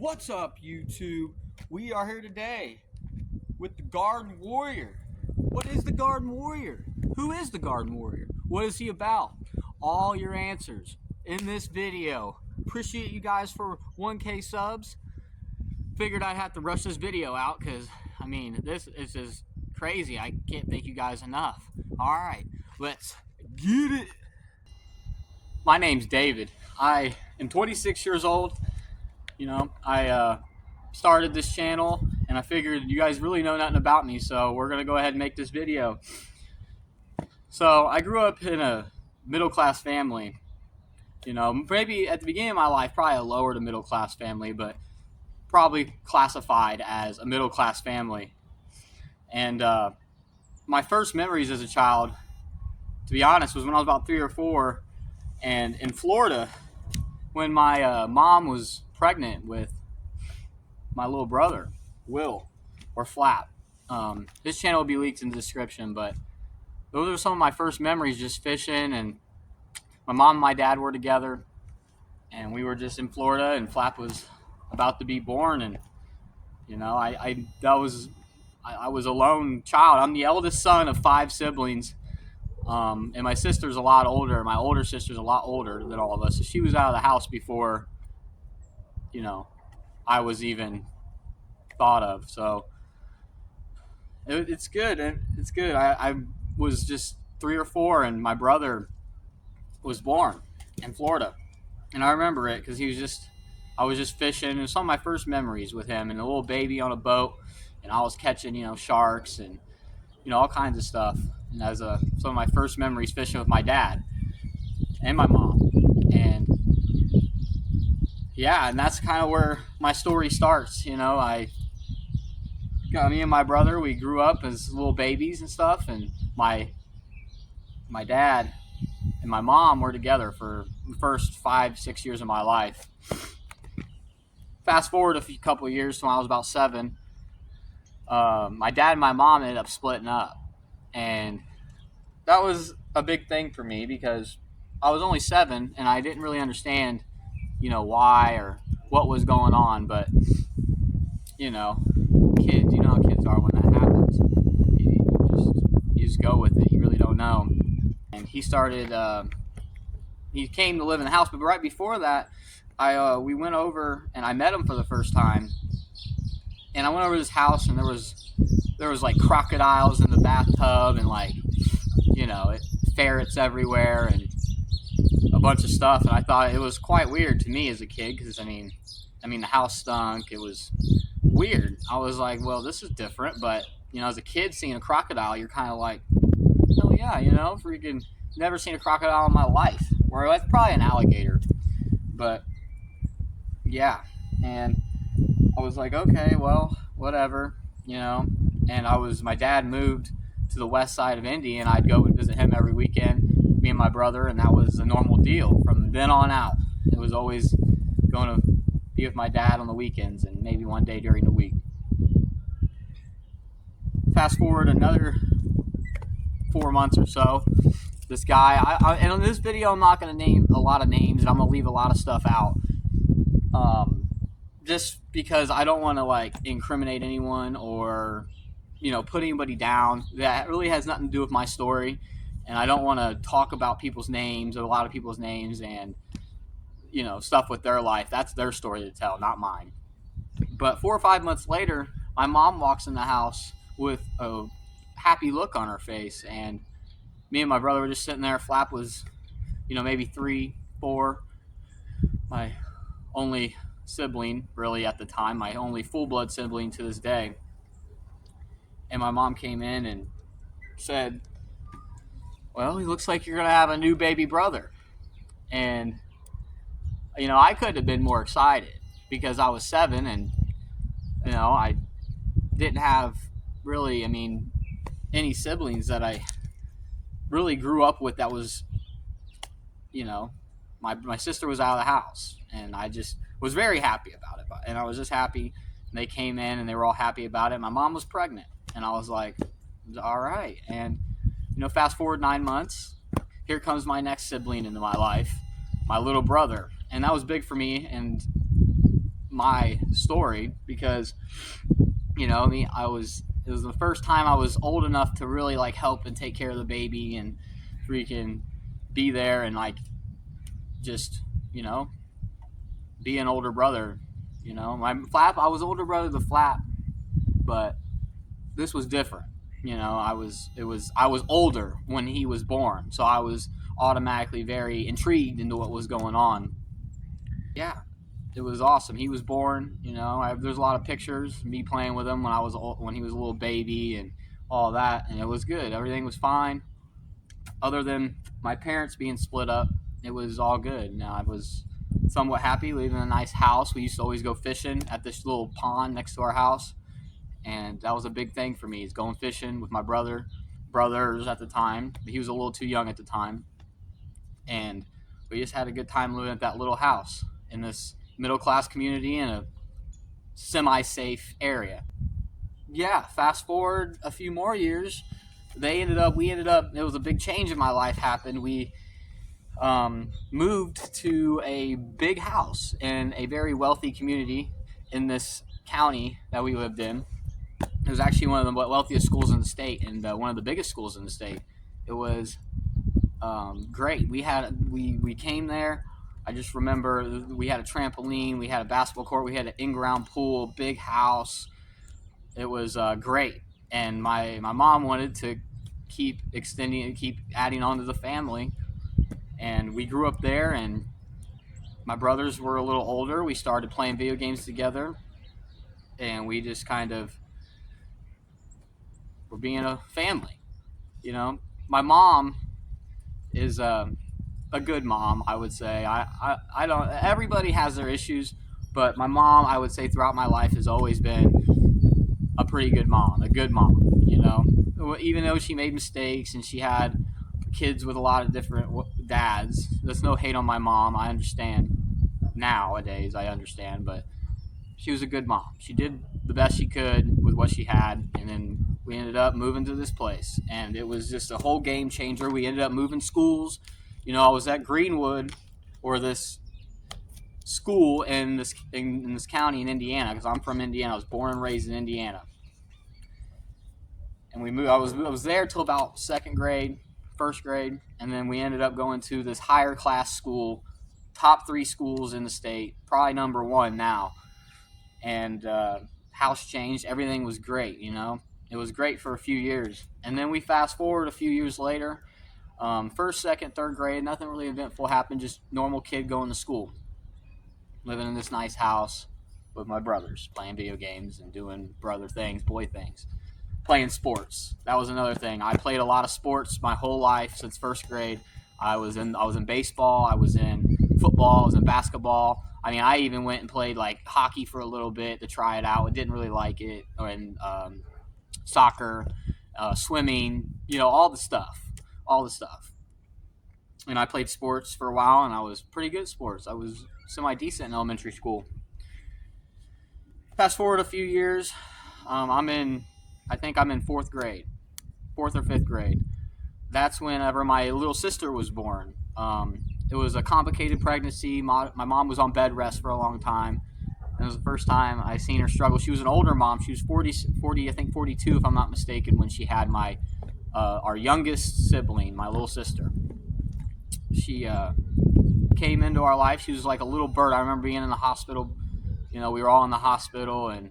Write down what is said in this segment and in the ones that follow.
What's up, YouTube? We are here today with the Garden Warrior. What is the Garden Warrior? Who is the Garden Warrior? What is he about? All your answers in this video. Appreciate you guys for 1K subs. Figured I'd have to rush this video out because, I mean, this is just crazy. I can't thank you guys enough. Alright, let's get it. My name's David. I am 26 years old. You know, I started this channel and I figured you guys really know nothing about me, so we're going to go ahead and make this video. So I grew up in a middle-class family. You know, maybe at the beginning of my life, probably a lower to middle-class family, but probably classified as a middle-class family. And my first memories as a child, to be honest, was when I was about 3 or 4, and in Florida, when my mom was pregnant with my little brother, Will, or Flap. This channel will be linked in the description, but those are some of my first memories, just fishing, and my mom and my dad were together, and we were just in Florida, and Flap was about to be born, and you know, I was a lone child. I'm the eldest son of 5 siblings, and my sister's a lot older. My older sister's a lot older than all of us, so she was out of the house before, you know, I was even thought of. So it's good. It's good. I was just 3 or 4, and my brother was born in Florida, and I remember it because I was just fishing. It was some of my first memories with him, and a little baby on a boat, and I was catching, you know, sharks and, you know, all kinds of stuff. And as some of my first memories fishing with my dad and my mom. And yeah, and that's kind of where my story starts. You know, me and my brother, we grew up as little babies and stuff, and my dad and my mom were together for the first 5-6 years of my life. Fast forward a couple of years to when I was about 7, my dad and my mom ended up splitting up, and that was a big thing for me because I was only 7 and I didn't really understand, you know, why or what was going on. But you know, kids, you know how kids are when that happens. You just go with it. You really don't know. And he came to live in the house, but right before that, we went over and I met him for the first time. And I went over to his house, and there was like crocodiles in the bathtub, and, like, you know, ferrets everywhere, and a bunch of stuff. And I thought it was quite weird to me as a kid, because I mean the house stunk. It was weird. I was like, well, this is different. But you know, as a kid seeing a crocodile, you're kind of like, oh yeah, you know, freaking never seen a crocodile in my life. Or that's probably an alligator, but yeah. And I was like, okay, well, whatever, you know. And my dad moved to the west side of Indy, and I'd go and visit him every weekend, me and my brother, and that was a normal deal from then on out. It was always going to be with my dad on the weekends and maybe one day during the week. Fast forward another 4 months or so, this guy, and in this video I'm not going to name a lot of names, and I'm going to leave a lot of stuff out. Just because I don't want to, like, incriminate anyone or, you know, put anybody down. That really has nothing to do with my story, and I don't want to talk about people's names, or a lot of people's names, and, you know, stuff with their life. That's their story to tell, not mine. But 4 or 5 months later, my mom walks in the house with a happy look on her face, and me and my brother were just sitting there. Flap was, you know, maybe 3, 4. My only sibling, really, at the time, my only full-blood sibling to this day. And my mom came in and said, well, it looks like you're going to have a new baby brother. And, you know, I couldn't have been more excited because I was 7, and, you know, I didn't have really, I mean, any siblings that I really grew up with that was, you know, my sister was out of the house, and I just was very happy about it. And I was just happy. And they came in, and they were all happy about it. My mom was pregnant, and I was like, all right. And, you know, fast forward 9 months, here comes my next sibling into my life, my little brother. And that was big for me and my story because, you know, it was the first time I was old enough to really like help and take care of the baby and freaking be there and like just, you know, be an older brother. You know, I was older brother to Flap, but this was different. You know, I was older when he was born, so I was automatically very intrigued into what was going on. Yeah, it was awesome. He was born. You know, there's a lot of pictures me playing with him when he was a little baby and all that, and it was good. Everything was fine, other than my parents being split up. It was all good. Now I was somewhat happy. We lived in a nice house. We used to always go fishing at this little pond next to our house, and that was a big thing for me. Is going fishing with my brothers at the time. He was a little too young at the time, and we just had a good time living at that little house in this middle class community in a semi safe area. Yeah, fast forward a few more years, we ended up. It was a big change in my life happened. We moved to a big house in a very wealthy community in this county that we lived in. It was actually one of the wealthiest schools in the state and one of the biggest schools in the state. It was great. We came there. I just remember we had a trampoline, we had a basketball court, we had an in-ground pool, big house. It was great, and my mom wanted to keep extending and keep adding on to the family, and we grew up there. And my brothers were a little older. We started playing video games together, and we just kind of were being a family. You know, my mom is a good mom, I would say. I don't. Everybody has their issues, but my mom, I would say, throughout my life has always been a pretty good mom, a good mom. You know, even though she made mistakes and she had kids with a lot of different dads. There's no hate on my mom. I understand nowadays. I understand, but she was a good mom. She did the best she could with what she had, and then we ended up moving to this place, and it was just a whole game changer. We ended up moving schools. You know, I was at Greenwood, or this school in this county in Indiana, because I'm from Indiana. I was born and raised in Indiana, and we moved. I was there till about second grade, first grade, and then we ended up going to this higher class school, top 3 schools in the state, probably number 1 now. And house changed. Everything was great. You know, it was great for a few years, and then we fast forward a few years later. First, second, third grade, nothing really eventful happened. Just normal kid going to school, living in this nice house with my brothers, playing video games and doing brother things, boy things, playing sports. That was another thing. I played a lot of sports my whole life since first grade. I was in baseball, I was in football, I was in basketball. I mean, I even went and played like hockey for a little bit to try it out. I didn't really like it. Or in soccer, swimming, you know, all the stuff. And I played sports for a while, and I was pretty good at sports. I was semi-decent in elementary school. Fast forward a few years, I think I'm in 4th grade, 4th or 5th grade. That's whenever my little sister was born. It was a complicated pregnancy. My mom was on bed rest for a long time. It was the first time I seen her struggle. She was an older mom. She was 40, I think 42 if I'm not mistaken, when she had our youngest sibling, my little sister. She came into our life. She was like a little bird. I remember being in the hospital. You know, we were all in the hospital, and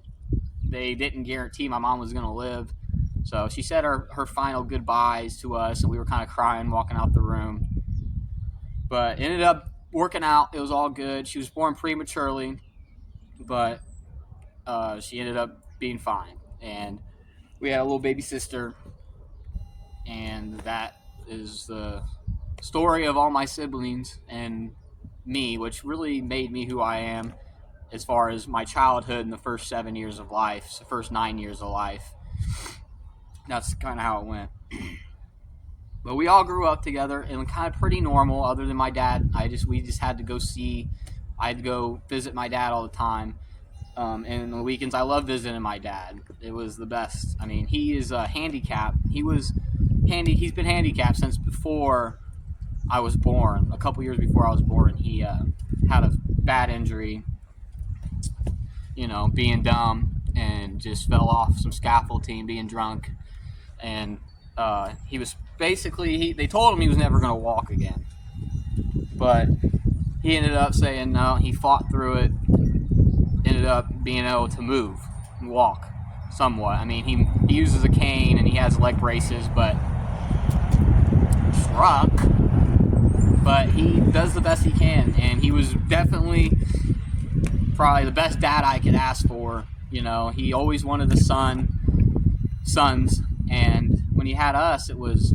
they didn't guarantee my mom was going to live. So she said her final goodbyes to us, and we were kind of crying, walking out the room. But it ended up working out. It was all good. She was born prematurely, but she ended up being fine. And we had a little baby sister, and that is the story of all my siblings and me, which really made me who I am as far as my childhood and the first 7 years of life, the first 9 years of life. That's kind of how it went. But we all grew up together and kind of pretty normal, other than my dad. We just had to go I had to go visit my dad all the time. And on the weekends, I love visiting my dad. It was the best. I mean, he is handicapped. He's been handicapped since before I was born. A couple years before I was born, he had a bad injury, being dumb and just fell off some scaffolding, being drunk, and he was basically they told him he was never going to walk again, but he ended up saying no. He fought through it, ended up being able to move and walk somewhat. I mean, he uses a cane and he has leg braces, but struck. But he does the best he can, and he was definitely probably the best dad I could ask for. He always wanted the sons, and when he had us, it was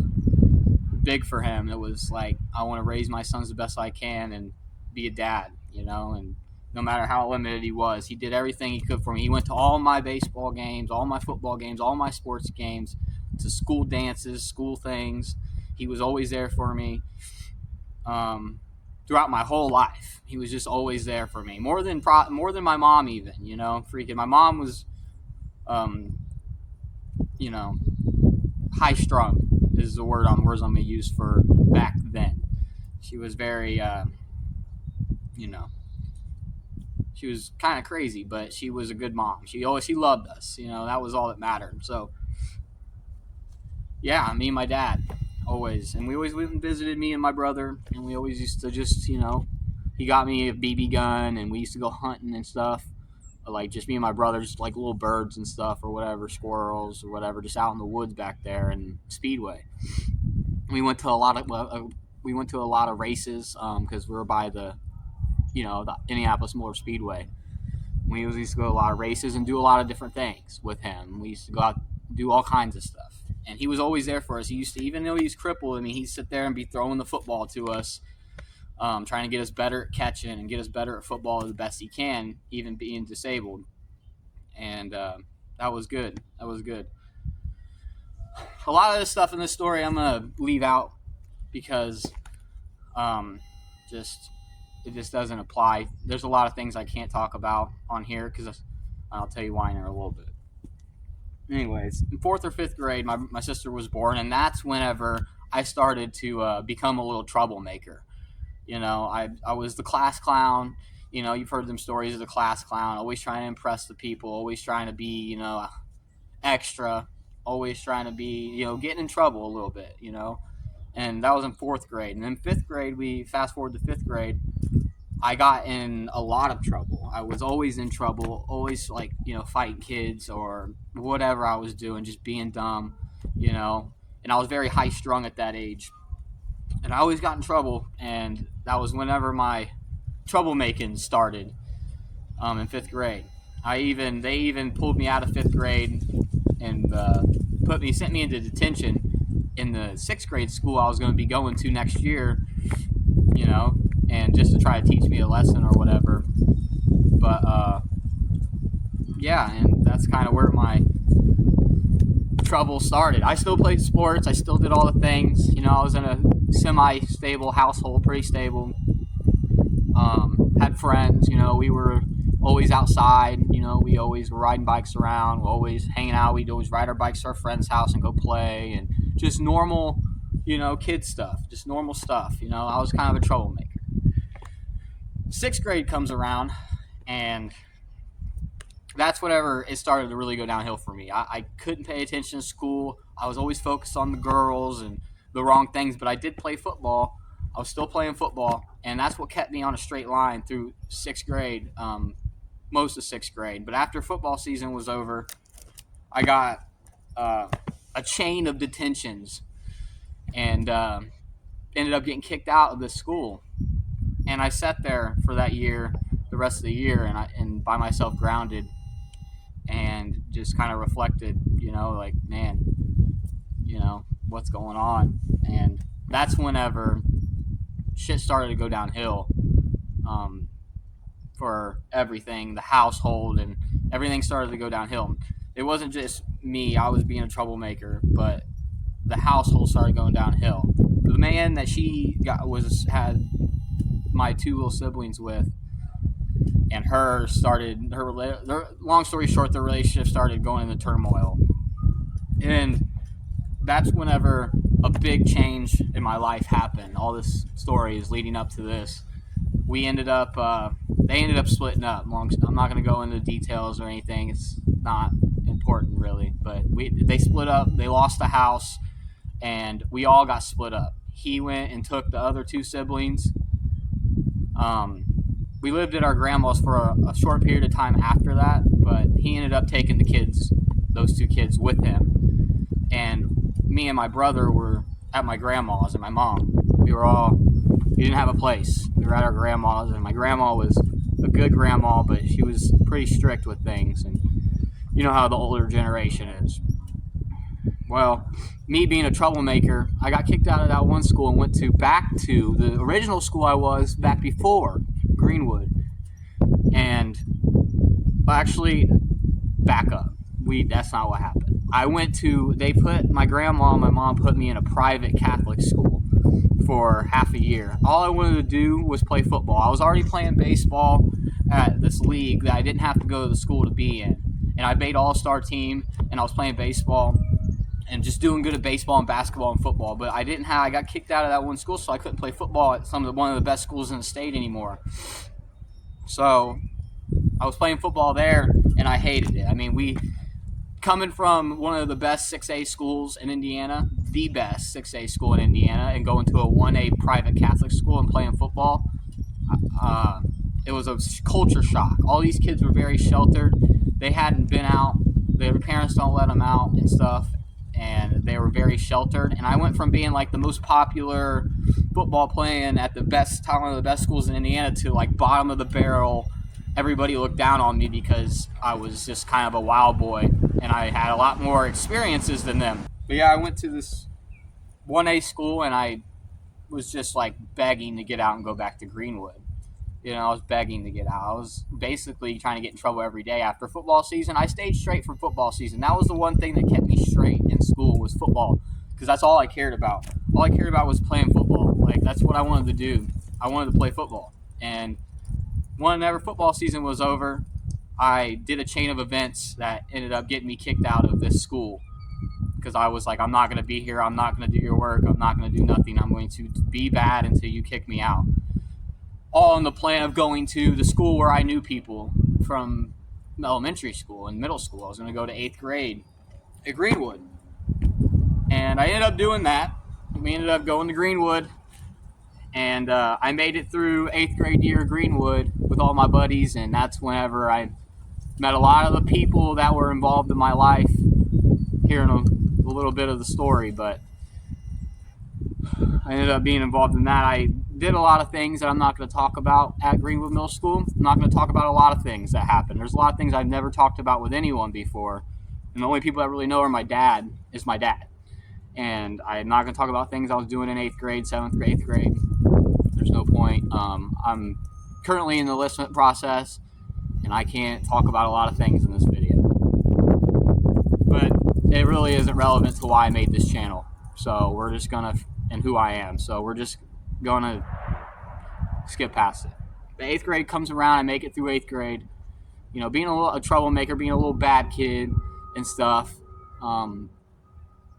big for him. It was like, I want to raise my sons the best I can and be a dad, and no matter how limited he was, he did everything he could for me. He went to all my baseball games, all my football games, all my sports games, to school dances, school things. He was always there for me. Throughout my whole life, he was just always there for me, more than my mom even. Freaking my mom was, high strung is the words I'm gonna use for back then. She was very, she was kind of crazy, but she was a good mom. She loved us. That was all that mattered. So, yeah, me and my dad. Always. And we always went and visited me and my brother, and we always used to just, he got me a BB gun, and we used to go hunting and stuff, like just me and my brother, just like little birds and stuff or whatever, squirrels or whatever, just out in the woods back there in Speedway. We went to a lot of races because we were by the Indianapolis Motor Speedway. We used to go to a lot of races and do a lot of different things with him. We used to go out, do all kinds of stuff. And he was always there for us. He used to, even though he's crippled, he'd sit there and be throwing the football to us, trying to get us better at catching and get us better at football the best he can, even being disabled. And that was good. That was good. A lot of this stuff in this story I'm going to leave out because it just doesn't apply. There's a lot of things I can't talk about on here because I'll tell you why in a little bit. Anyways, in 4th or 5th grade, my sister was born, and that's whenever I started to become a little troublemaker. I was the class clown. You've heard them stories of the class clown, always trying to impress the people, always trying to be, extra, always trying to be, getting in trouble a little bit, And that was in 4th grade. And then 5th grade, we fast forward to 5th grade, I got in a lot of trouble. I was always in trouble, always fighting kids or whatever I was doing, just being dumb, and I was very high strung at that age. And I always got in trouble, and that was whenever my troublemaking started in 5th grade. They even pulled me out of 5th grade and sent me into detention in the 6th grade school I was going to be going to next year, and just to try to teach me a lesson or whatever. But yeah, and that's kind of where my trouble started. I still played sports. I still did all the things. I was in a semi-stable household, pretty stable. Had friends. We were always outside. We always were riding bikes around. We always hanging out. We'd always ride our bikes to our friend's house and go play, and just normal, kid stuff. Just normal stuff. I was kind of a troublemaker. 6th grade comes around, and that's whenever it started to really go downhill for me. I couldn't pay attention to school. I was always focused on the girls and the wrong things, but I did play football. I was still playing football, and that's what kept me on a straight line through 6th grade, most of 6th grade. But after football season was over, I got a chain of detentions and ended up getting kicked out of the school. And I sat there for that year, the rest of the year, and by myself, grounded, and just kind of reflected, like, man, what's going on? And that's whenever shit started to go downhill for everything, the household, and everything started to go downhill. It wasn't just me, I was being a troublemaker, but the household started going downhill. The man that she had my 2 little siblings with, and long story short, the relationship started going into turmoil. And that's whenever a big change in my life happened. All this story is leading up to this. we ended up they ended up splitting up. I'm not going to go into details or anything. It's not important really, but they split up. They lost the house, and we all got split up. He went and took the other two siblings. We lived at our grandma's for a short period of time after that, but he ended up taking those two kids with him. And me and my brother were at my grandma's, and my mom. We didn't have a place. We were at our grandma's, and my grandma was a good grandma, but she was pretty strict with things, and you know how the older generation is. Well, me being a troublemaker, I got kicked out of that one school and went back to the original school I was back before, Greenwood. And actually, back up. That's not what happened. My grandma and my mom put me in a private Catholic school for half a year. All I wanted to do was play football. I was already playing baseball at this league that I didn't have to go to the school to be in. And I made all-star team, and I was playing baseball and just doing good at baseball and basketball and football. But I got kicked out of that one school, so I couldn't play football at one of the best schools in the state anymore. So I was playing football there, and I hated it. I mean, coming from one of the best 6A schools in Indiana, the best 6A school in Indiana, and going to a 1A private Catholic school and playing football, it was a culture shock. All these kids were very sheltered. They hadn't been out. Their parents don't let them out and stuff, and they were very sheltered. And I went from being like the most popular football playing at one of the best schools in Indiana to like bottom of the barrel. Everybody looked down on me because I was just kind of a wild boy, and I had a lot more experiences than them. But yeah, I went to this 1A school, and I was just like begging to get out and go back to Greenwood. I was begging to get out. I was basically trying to get in trouble every day after football season. I stayed straight from football season. That was the one thing that kept me straight in school was football, because that's all I cared about. All I cared about was playing football. Like, that's what I wanted to do. I wanted to play football. And whenever football season was over, I did a chain of events that ended up getting me kicked out of this school, because I was like, I'm not going to be here. I'm not going to do your work. I'm not going to do nothing. I'm going to be bad until you kick me out. All on the plan of going to the school where I knew people from elementary school and middle school. I was going to go to 8th grade at Greenwood. And I ended up doing that. We ended up going to Greenwood. And I made it through 8th grade year at Greenwood with all my buddies. And that's whenever I met a lot of the people that were involved in my life. Hearing a little bit of the story, but I ended up being involved in that. I did a lot of things that I'm not going to talk about at Greenwood Middle School. I'm not going to talk about a lot of things that happened. There's a lot of things I've never talked about with anyone before. And the only people that really know are my dad. And I'm not going to talk about things I was doing in 8th grade, 7th grade, 8th grade. There's no point. I'm currently in the enlistment process, and I can't talk about a lot of things in this video. But it really isn't relevant to why I made this channel. So we're just going to, and who I am. So we're just going to skip past it. The 8th grade comes around. I make it through 8th grade. Being a troublemaker, being a little bad kid and stuff.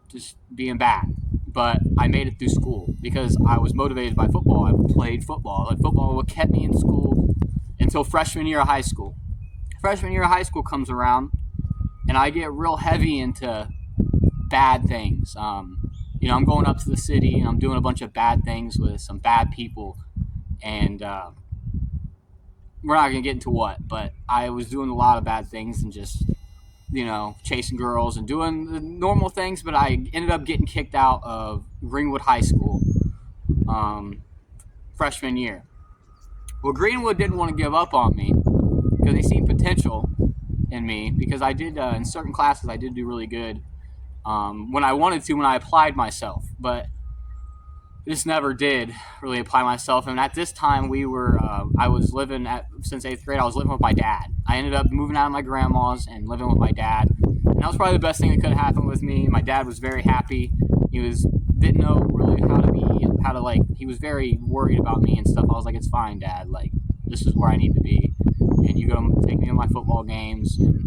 Just being bad. But I made it through school because I was motivated by football. I played football. Like, football what kept me in school until freshman year of high school. Freshman year of high school comes around, and I get real heavy into bad things. I'm going up to the city, and I'm doing a bunch of bad things with some bad people. And we're not going to get into what, but I was doing a lot of bad things and just, chasing girls and doing the normal things. But I ended up getting kicked out of Greenwood High School freshman year. Well, Greenwood didn't want to give up on me because they seen potential in me, because I did, in certain classes, I did do really good when I wanted to, when I applied myself, but just never did really apply myself. And at this time, I was living since 8th grade, I was living with my dad. I ended up moving out of my grandma's and living with my dad. And that was probably the best thing that could have happened with me. My dad was very happy. Didn't know really he was very worried about me and stuff. I was like, it's fine, Dad. Like, this is where I need to be. And you go take me to my football games. And,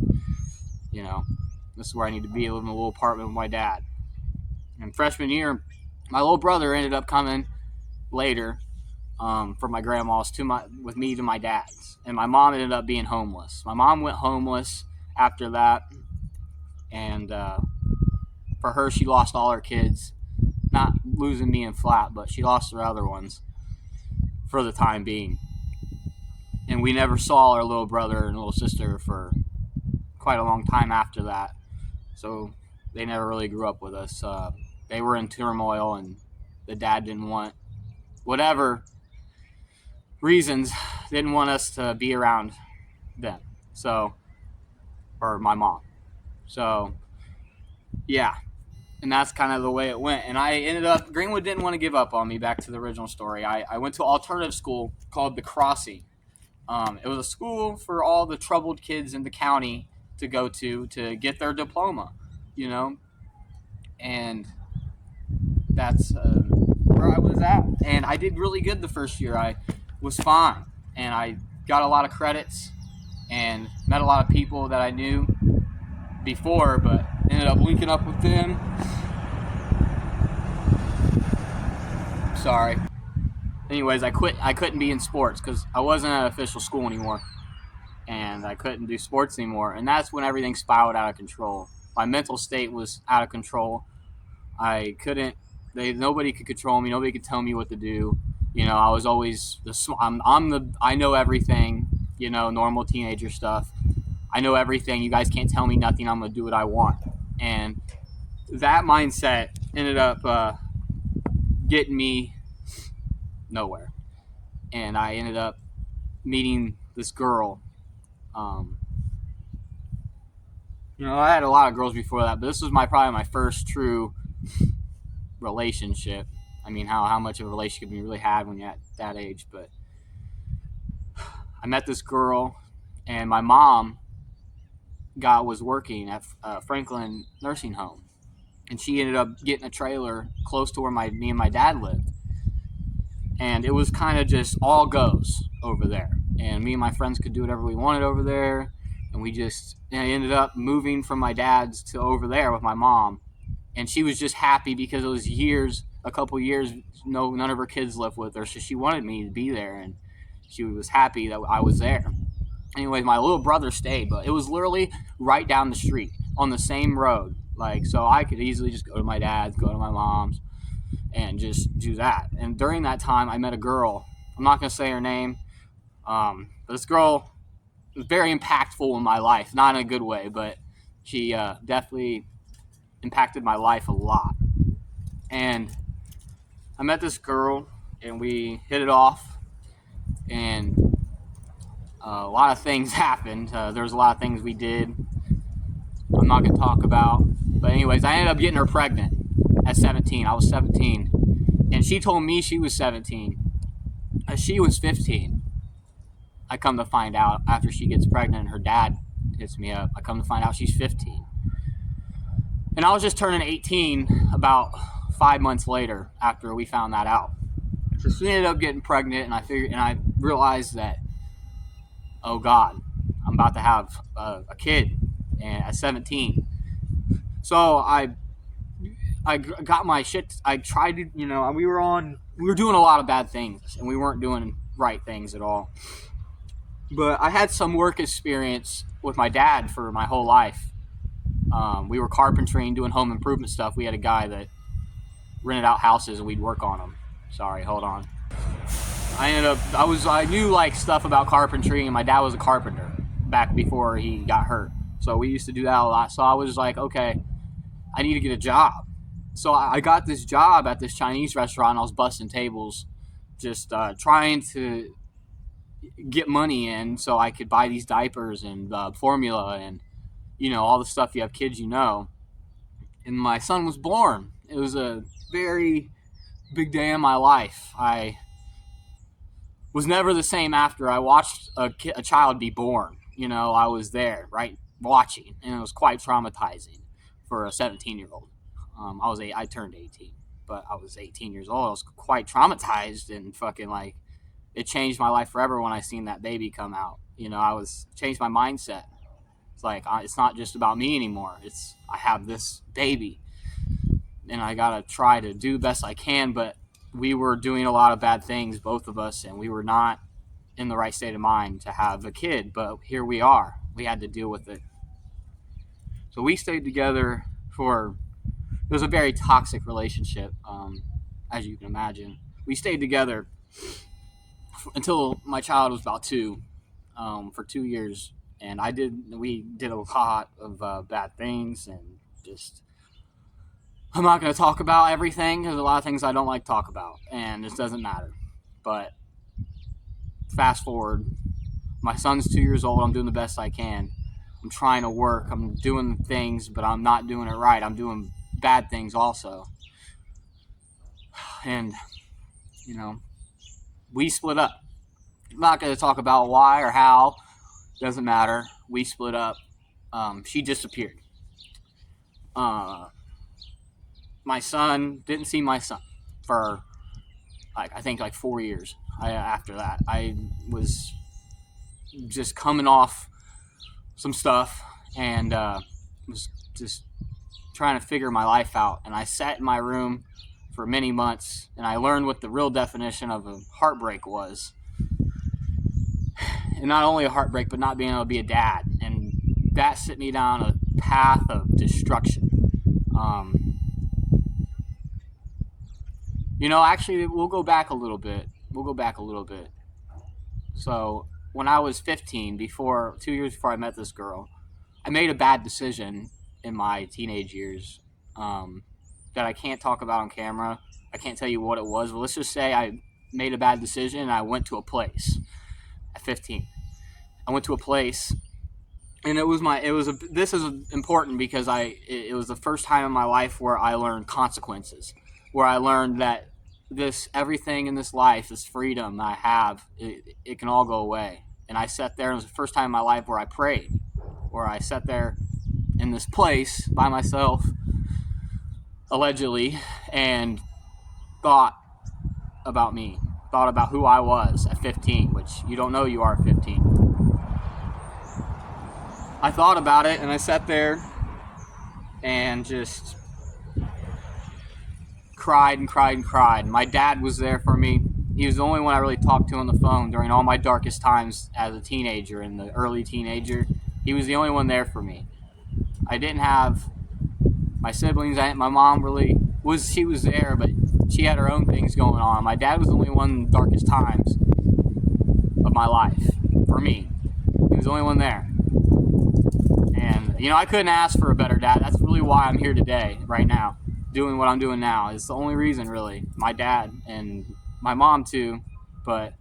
this is where I need to be. I live in a little apartment with my dad. And freshman year, my little brother ended up coming later. from my grandma's with me to my dad's, and my mom ended up being homeless. My mom went homeless after that, and for her, she lost all her kids. Not losing me in flat, but she lost her other ones for the time being. And we never saw our little brother and little sister for quite a long time after that. So they never really grew up with us. They were in turmoil, and the dad didn't want, whatever reasons, didn't want us to be around them. So, or my mom. So, yeah. And that's kind of the way it went. And I ended up, Greenwood didn't want to give up on me. Back to the original story. I went to an alternative school called The Crossing. It was a school for all the troubled kids in the county to go to get their diploma, you know. And that's where I was at. And I did really good the first year. I was fine. And I got a lot of credits and met a lot of people that I knew before, but ended up linking up with them. Sorry. Anyways, I couldn't be in sports because I wasn't at official school anymore, and I couldn't do sports anymore. And that's when everything spiraled out of control. My mental state was out of control. I couldn't. Nobody could control me. Nobody could tell me what to do. You know, I was always I know everything. You know, normal teenager stuff. I know everything. You guys can't tell me nothing. I'm gonna do what I want. And that mindset ended up getting me nowhere. And I ended up meeting this girl. You know, I had a lot of girls before that, but this was probably my first true relationship. I mean, how much of a relationship you really had when you're at that age. But I met this girl, and my mom was working at Franklin Nursing Home, and she ended up getting a trailer close to where me and my dad lived. And it was kind of just all goes over there. And me and my friends could do whatever we wanted over there. And I ended up moving from my dad's to over there with my mom. And she was just happy because it was a couple years, none of her kids lived with her. So she wanted me to be there. And she was happy that I was there. Anyway, my little brother stayed, but it was literally right down the street on the same road. Like, so I could easily just go to my dad's, go to my mom's, and just do that. And during that time, I met a girl. I'm not going to say her name, but this girl was very impactful in my life. Not in a good way, but she definitely impacted my life a lot. And I met this girl, and we hit it off, and a lot of things happened. There was a lot of things we did I'm not going to talk about. But anyways, I ended up getting her pregnant at 17. I was 17. And she told me she was 17. She was 15. I come to find out after she gets pregnant and her dad hits me up, I come to find out she's 15. And I was just turning 18 about 5 months later after we found that out. So she ended up getting pregnant, and I realized that, oh God, I'm about to have a kid at 17. So I got my shit. I tried to, we were doing a lot of bad things, and we weren't doing right things at all. But I had some work experience with my dad for my whole life. We were carpentering, doing home improvement stuff. We had a guy that rented out houses, and we'd work on them. Sorry, hold on. I knew like stuff about carpentry, and my dad was a carpenter back before he got hurt. So we used to do that a lot. So I was like, okay, I need to get a job. So I got this job at this Chinese restaurant. I was busting tables, just trying to get money in so I could buy these diapers and formula and, all the stuff you have kids, And my son was born. It was a very big day in my life. I was never the same after I watched a child be born. I was there, right, watching, and it was quite traumatizing for a 17-year-old. I turned 18, but I was 18 years old. I was quite traumatized and fucking like, it changed my life forever when I seen that baby come out. Changed my mindset. It's like, it's not just about me anymore. I have this baby, and I gotta try to do the best I can. But we were doing a lot of bad things, both of us, and we were not in the right state of mind to have a kid, but here we are. We had to deal with it. So we stayed together it was a very toxic relationship, as you can imagine. We stayed together until my child was about 2, for 2 years, and we did a lot of bad things, and just, I'm not going to talk about everything. There's a lot of things I don't like to talk about, and it doesn't matter. But fast forward, my son's 2 years old. I'm doing the best I can. I'm trying to work. I'm doing things, but I'm not doing it right. I'm doing bad things also. And, we split up. I'm not going to talk about why or how. Doesn't matter. We split up. She disappeared. My son, didn't see my son for, I think 4 years. After that, I was just coming off some stuff and was just trying to figure my life out. And I sat in my room for many months, and I learned what the real definition of a heartbreak was. And not only a heartbreak, but not being able to be a dad. And that set me down a path of destruction. Actually, we'll go back a little bit. So when I was 15, 2 years before I met this girl, I made a bad decision in my teenage years that I can't talk about on camera. I can't tell you what it was, but let's just say I made a bad decision and I went to a place at 15. I went to a place, and this is important because it was the first time in my life where I learned consequences, where I learned that everything in this life, this freedom I have, it can all go away. And I sat there, and it was the first time in my life where I prayed, where I sat there in this place by myself, allegedly, and thought about me, thought about who I was at 15, which you don't know you are at 15. I thought about it, and I sat there and just cried and cried and cried. My dad was there for me. He was the only one I really talked to on the phone during all my darkest times as a teenager and the early teenager. He was the only one there for me. I didn't have my siblings. My mom she was there, but she had her own things going on. My dad was the only one in the darkest times of my life for me. He was the only one there. And, I couldn't ask for a better dad. That's really why I'm here today, right now, doing what I'm doing now. It's the only reason, really. My dad and my mom, too, but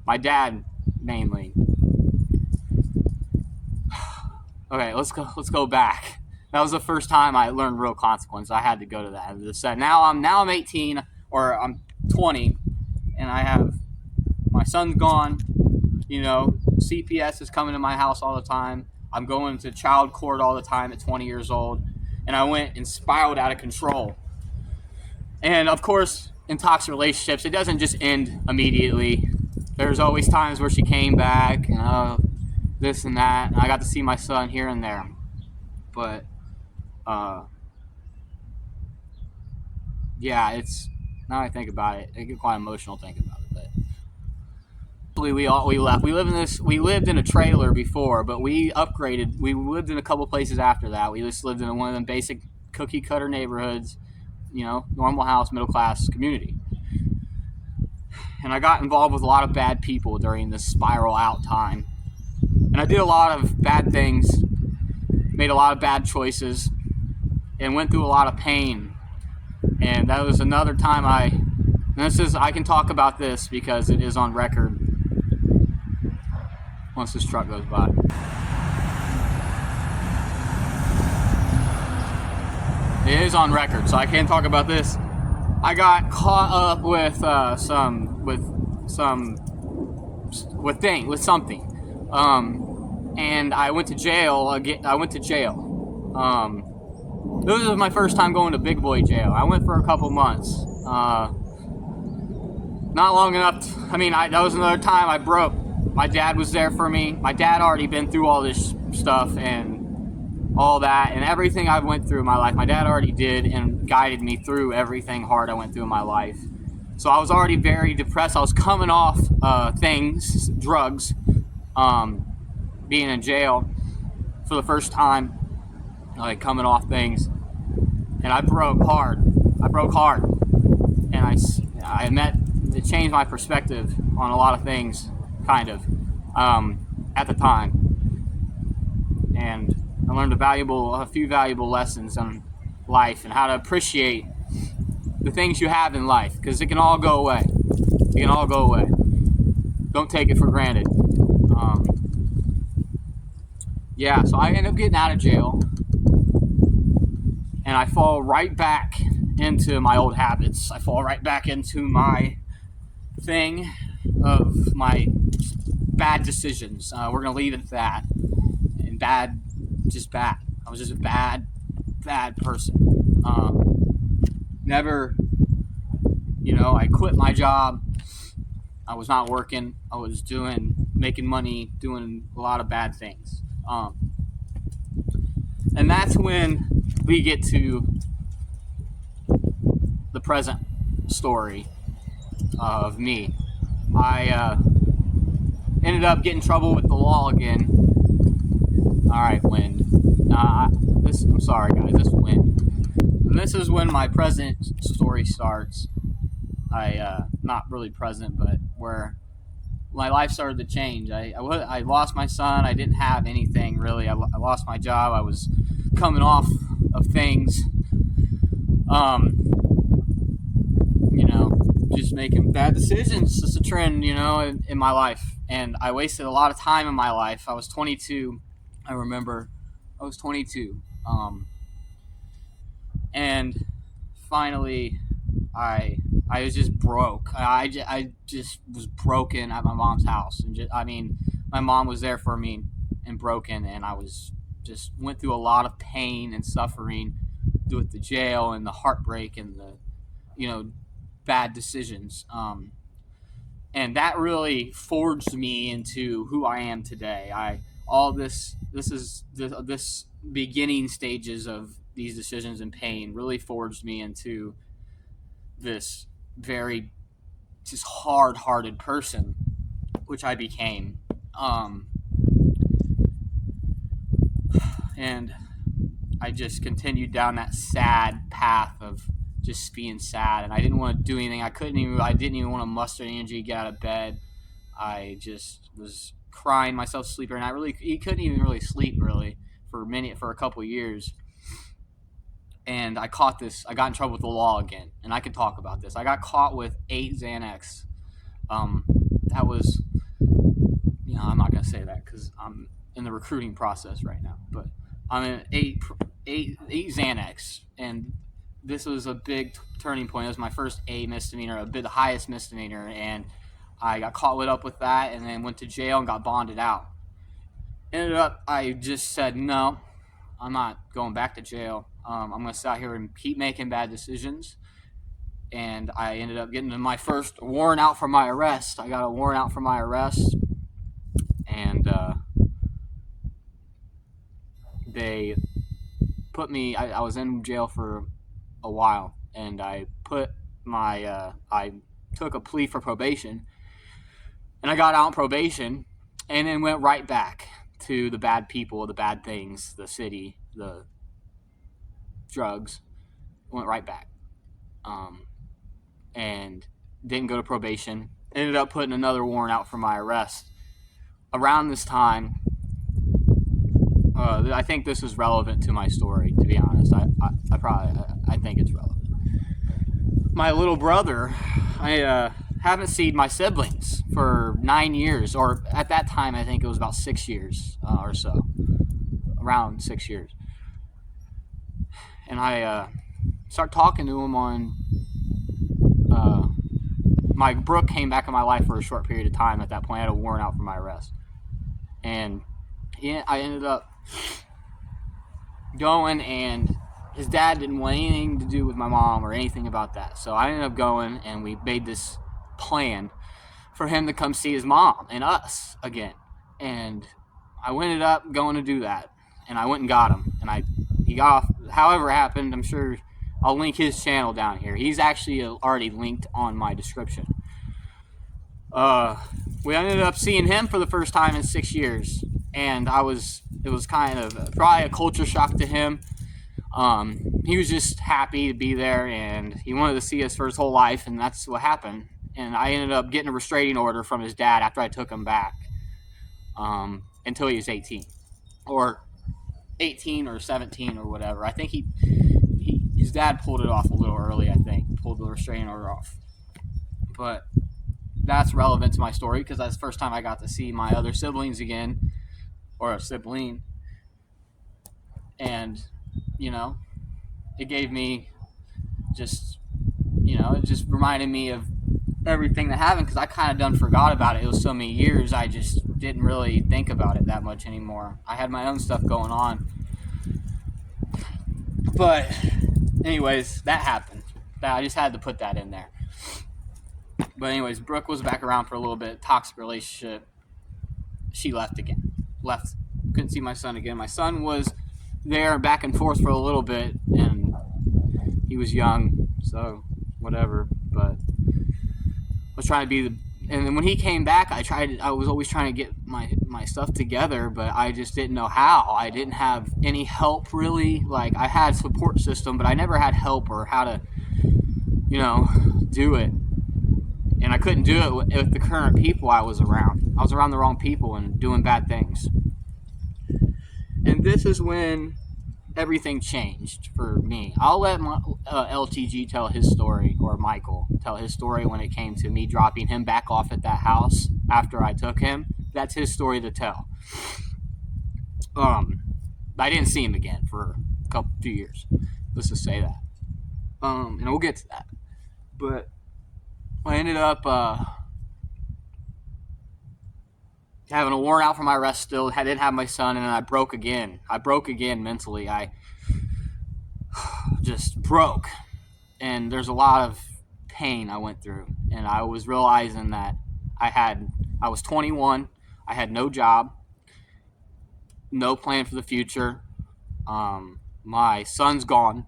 my dad, mainly. Okay, let's go back. That was the first time I learned real consequence. I had to go to that. As I said, now I'm 18, or I'm 20, and I have my son's gone. CPS is coming to my house all the time. I'm going to child court all the time at 20 years old, and I went and spiraled out of control. And of course, in toxic relationships, it doesn't just end immediately. There's always times where she came back, and this and that. And I got to see my son here and there, but it's, now I think about it, I get quite emotional thinking about it. But we left. We lived in a trailer before, but we upgraded. We lived in a couple places after that. We just lived in one of them basic cookie cutter neighborhoods, normal house, middle class community. And I got involved with a lot of bad people during this spiral out time. And I did a lot of bad things, made a lot of bad choices, and went through a lot of pain. And that was another time I can talk about this because it is on record once this truck goes by. It is on record, so I can talk about this. I got caught up with something, and I went to jail. This was my first time going to big boy jail. I went for a couple months. Not long enough. That was another time I broke. My dad was there for me. My dad already been through all this stuff and all that, and everything I went through in my life, my dad already did and guided me through everything hard I went through in my life. So I was already very depressed. I was coming off drugs, being in jail for the first time, like coming off things, and I broke hard. And it changed my perspective on a lot of things, kind of, at the time. And I learned a few valuable lessons on life and how to appreciate the things you have in life, because it can all go away. Don't take it for granted. So I ended up getting out of jail, and I fall right back into my old habits. I fall right back into my thing of my bad decisions. We're going to leave it at that. And bad. I was just a bad person. Never, I quit my job. I was not working. I was making money, doing a lot of bad things. And that's when we get to the present story of me. I ended up getting in trouble with the law again. All right, wind. I'm sorry, guys. This wind. And this is when my present story starts. Not really present, but where my life started to change. I lost my son. I didn't have anything really. I lost my job. I was coming off of things. Just making bad decisions. It's a trend, in my life. And I wasted a lot of time in my life. I was 22. I remember I was 22. And finally, I was just broke. I just was broken at my mom's house. And my mom was there for me and broken. And I went through a lot of pain and suffering with the jail and the heartbreak and the, bad decisions. And that really forged me into who I am today. This beginning stages of these decisions and pain really forged me into this very just hard-hearted person, which I became. And I just continued down that sad path of just being sad, and I didn't want to do anything. I didn't even want to muster energy to get out of bed. I just was crying myself to sleep, and he couldn't even really sleep really for a couple of years. And I got in trouble with the law again, and I can talk about this. I got caught with 8 Xanax. That was, I'm not going to say that because I'm in the recruiting process right now, but I'm in 8 Xanax, and this was a big turning point. It was my first misdemeanor, the highest misdemeanor, and I got caught with that, and then went to jail and got bonded out. Ended up, I just said, no, I'm not going back to jail. I'm going to sit out here and keep making bad decisions. And I ended up getting my first warrant out for my arrest. I got a warrant out for my arrest, and they put me. I was in jail for a while, and I took a plea for probation, and I got out on probation, and then went right back to the bad people, the bad things, the city, the drugs. Went right back, and didn't go to probation. Ended up putting another warrant out for my arrest. Around this time, I think this is relevant to my story, to be honest. I think it's relevant. My little brother, I haven't seen my siblings for 9 years, or at that time I think it was about 6 years or so, around 6 years. And I start talking to him on. Brooke came back in my life for a short period of time. At that point, I had a warrant out for my arrest, and I ended up going, and his dad didn't want anything to do with my mom or anything about that. So I ended up going, and we made this plan for him to come see his mom and us again. And I ended up going to do that, and I went and got him, and he got off. However it happened, I'm sure I'll link his channel down here. He's actually already linked on my description. We ended up seeing him for the first time in 6 years, and it was kind of probably a culture shock to him. He was just happy to be there, and he wanted to see us for his whole life, and that's what happened. And I ended up getting a restraining order from his dad after I took him back, until he was 18, or 18 or 17 or whatever. I think his dad pulled it off a little early. I think pulled the restraining order off, but that's relevant to my story because that's the first time I got to see my other siblings again, or a sibling, and it gave me just, it just reminded me of everything that happened because I kind of done forgot about it. It was so many years, I just didn't really think about it that much anymore. I had my own stuff going on. But anyways, that happened. I just had to put that in there. But anyways, Brooke was back around for a little bit. Toxic relationship. She left again. Couldn't see my son again. My son was there back and forth for a little bit, and he was young, so whatever. But I was trying to be and then when he came back, I was always trying to get my stuff together, but I just didn't know how. I didn't have any help really. Like, I had support system, but I never had help or how to, do it. And I couldn't do it with the current people I was around. I was around the wrong people and doing bad things. And this is when everything changed for me. I'll let LTG tell his story, or Michael tell his story when it came to me dropping him back off at that house after I took him. That's his story to tell. I didn't see him again for a few years. Let's just say that. And we'll get to that. But I ended up having a warrant out for my arrest still. I didn't have my son, and then I broke again. I broke again mentally. I just broke. And there's a lot of pain I went through. And I was realizing that I was 21. I had no job, no plan for the future. My son's gone.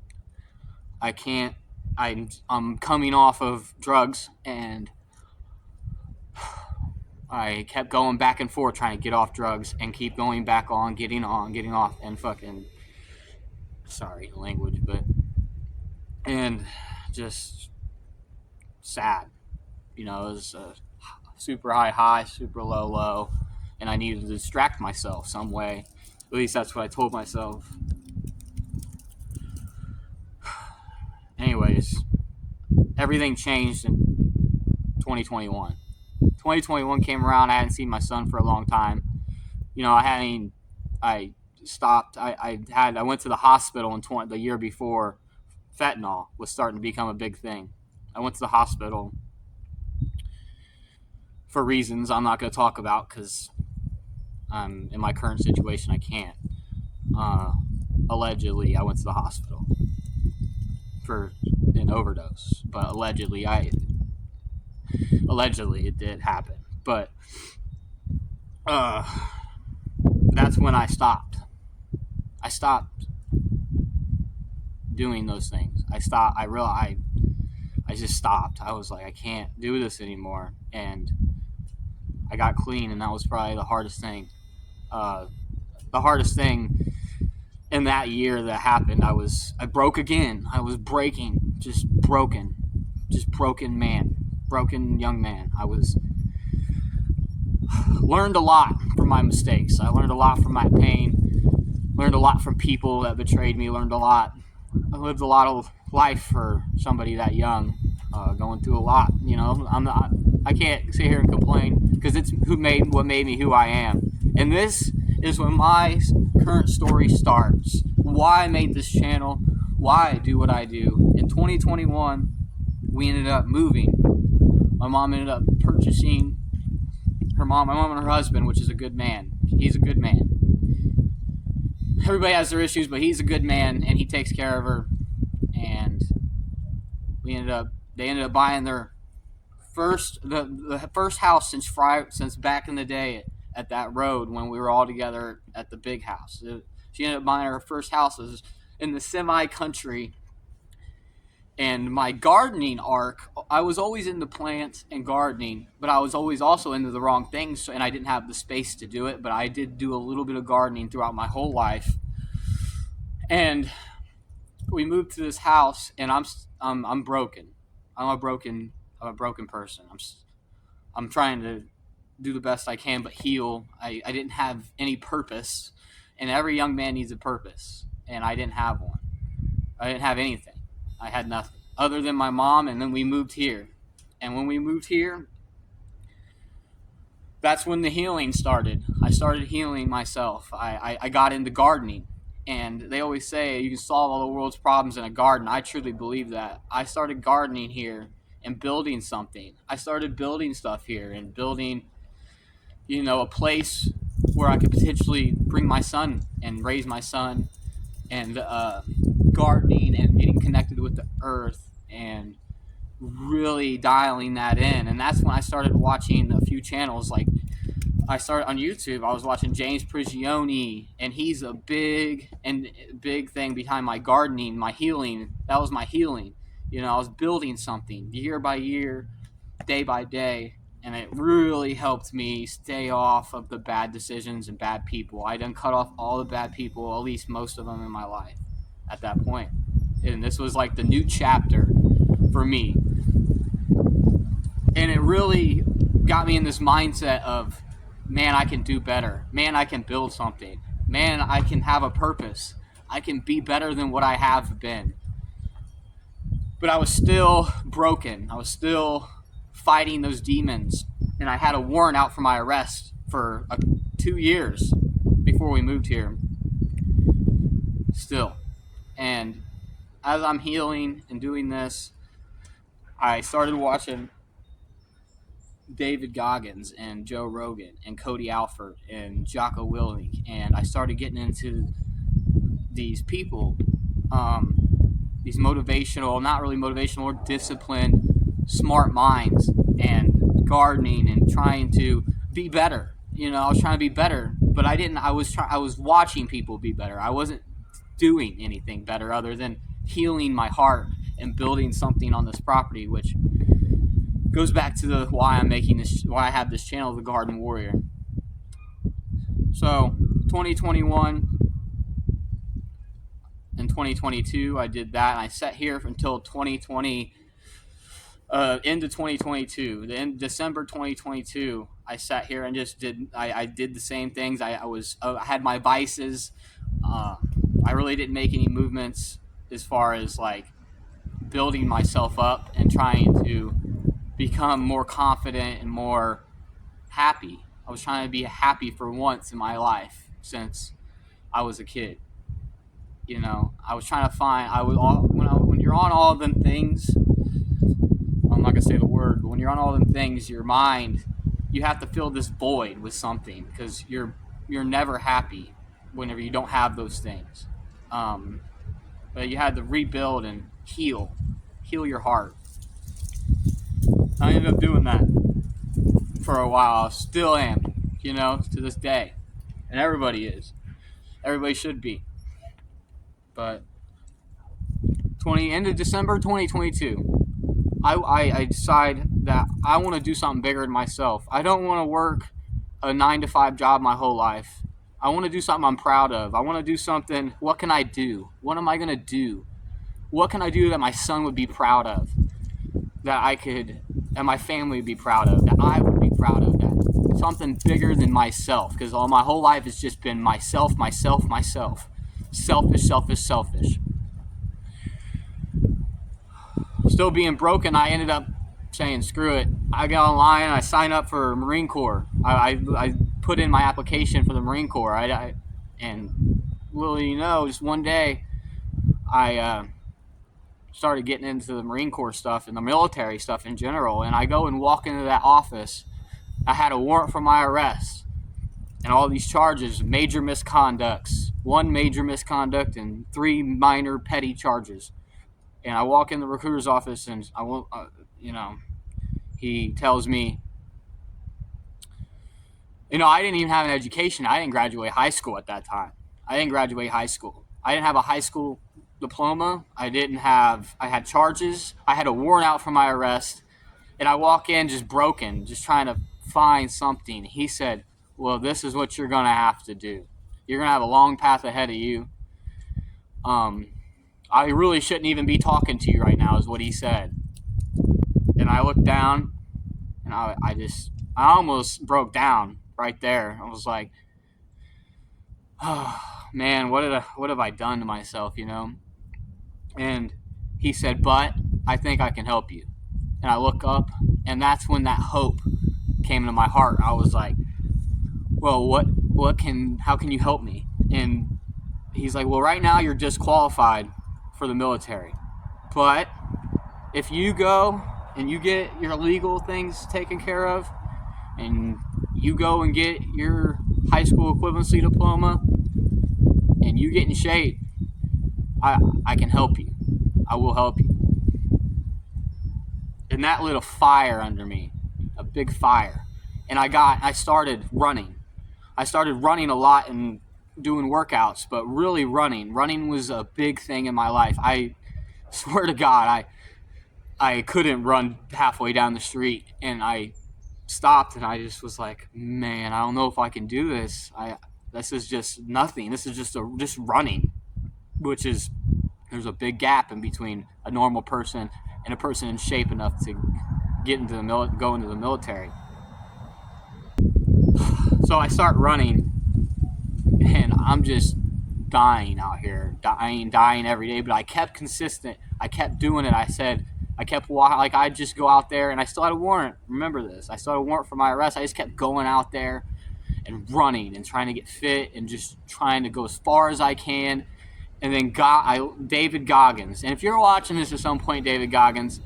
I'm coming off of drugs, and I kept going back and forth trying to get off drugs and keep going back on, getting off, and fucking, sorry language, and just sad. It was a super high, super low, and I needed to distract myself some way. At least that's what I told myself. Anyways, everything changed in 2021. 2021 came around. I hadn't seen my son for a long time. I stopped. I went to the hospital in the year before. Fentanyl was starting to become a big thing. I went to the hospital for reasons I'm not going to talk about because in my current situation I can't. Allegedly, I went to the hospital for an overdose, but allegedly it did happen. But that's when I stopped. I stopped doing those things. I just stopped. I was like, I can't do this anymore, and I got clean, and that was probably the hardest thing. The hardest thing in that year that happened. I broke again. I was breaking, just broken man, broken young man. I learned a lot from my mistakes. I learned a lot from my pain. Learned a lot from people that betrayed me. Learned a lot. I lived a lot of life for somebody that young, going through a lot. I can't sit here and complain because it's what made me who I am. And this is when my current story starts. Why I made this channel, why I do what I do. In 2021, we ended up moving. My mom ended up purchasing my mom and her husband, which is a good man. He's a good man. Everybody has their issues, but he's a good man, and he takes care of her. And they ended up buying their the first house since back in the day at that road when we were all together at the big house. She ended up buying her first house in the semi-country And my gardening arc, I was always into plants and gardening, but I was always also into the wrong things, and I didn't have the space to do it. But I did do a little bit of gardening throughout my whole life. And we moved to this house, and I'm broken. I'm a broken person. I'm trying to do the best I can, but heal. I didn't have any purpose, and every young man needs a purpose, and I didn't have one. I didn't have anything. I had nothing other than my mom, and then we moved here. And when we moved here, that's when the healing started. I started healing myself. I got into gardening. And they always say you can solve all the world's problems in a garden. I truly believe that. I started gardening here and building something. I started building stuff here and building, a place where I could potentially bring my son and raise my son, and gardening and getting connected with the earth and really dialing that in. And that's when I started watching a few channels. Like, I started on YouTube. I was watching James Prigioni, and he's a big thing behind my gardening, my healing. That was my healing. I was building something year by year, day by day, and it really helped me stay off of the bad decisions and bad people. I done cut off all the bad people, at least most of them in my life at that point. And this was like the new chapter for me. And it really got me in this mindset of, man, I can do better. Man, I can build something. Man, I can have a purpose. I can be better than what I have been. But I was still broken. I was still fighting those demons. And I had a warrant out for my arrest for 2 years before we moved here. Still. And as I'm healing and doing this, I started watching David Goggins and Joe Rogan and Cody Alford and Jocko Willink, and I started getting into these people, these motivational, not really motivational, or disciplined, smart minds, and gardening and trying to be better. I was trying to be better, but I didn't. I was watching people be better. I wasn't doing anything better other than healing my heart and building something on this property, which goes back to why I have this channel, The Garden Warrior. So 2021 and 2022, I did that, and I sat here until 2020, into 2022. In December 2022, I sat here and just I did the same things. I had my vices. I really didn't make any movements as far as like building myself up and trying to become more confident and more happy. I was trying to be happy for once in my life since I was a kid. I was trying to find. When you're on all of them things, I'm not gonna say the word, but when you're on all them things, your mind, you have to fill this void with something because you're never happy whenever you don't have those things. But you had to rebuild and heal your heart. I ended up doing that for a while. I still am, to this day. And everybody is. Everybody should be. But end of December 2022, I decide that I want to do something bigger than myself. I don't want to work a 9-to-5 job my whole life. I want to do something I'm proud of. I want to do something. What can I do? What am I going to do? What can I do that my son would be proud of? That my family would be proud of, that I would be proud of, that something bigger than myself, because all my whole life has just been myself, selfish. Still being broken, I ended up saying, screw it. I got online and I signed up for Marine Corps. I put in my application for the Marine Corps. And little just one day, I started getting into the Marine Corps stuff and the military stuff in general, and I go and walk into that office. I had a warrant for my arrest and all these charges, major misconducts, 1 major misconduct and 3 minor petty charges. And I walk in the recruiter's office, and he tells me, I didn't even have an education. I didn't graduate high school at that time. I didn't have a high school diploma. I had charges. I had a warrant out for my arrest. And I walk in just broken, just trying to find something. He said, well, this is what you're going to have to do. You're going to have a long path ahead of you. I really shouldn't even be talking to you right now, is what he said. And I looked down, and I almost broke down right there. I was like, oh, man, what have I done to myself, you know? And he said, but I think I can help you. And I look up, and that's when that hope came into my heart. I was like, well, how can you help me? And he's like, well, right now you're disqualified for the military. But if you go and you get your legal things taken care of, and you go and get your high school equivalency diploma, and you get in shape, I can help you. I will help you. And that lit a fire under me, a big fire. And I started running. I started running a lot and doing workouts, but really running was a big thing in my life. I swear to God, I couldn't run halfway down the street, and I stopped, and I just was like, man, I don't know if I can do this. This is just nothing. This is just running, which is, there's a big gap in between a normal person and a person in shape enough to go into the military. So I start running, and I'm just dying out here, dying every day. But I kept consistent. I kept doing it. I kept walking. Like, I'd just go out there, and I still had a warrant. Remember this. I still had a warrant for my arrest. I just kept going out there and running and trying to get fit and just trying to go as far as I can. And then David Goggins. And if you're watching this at some point, David Goggins,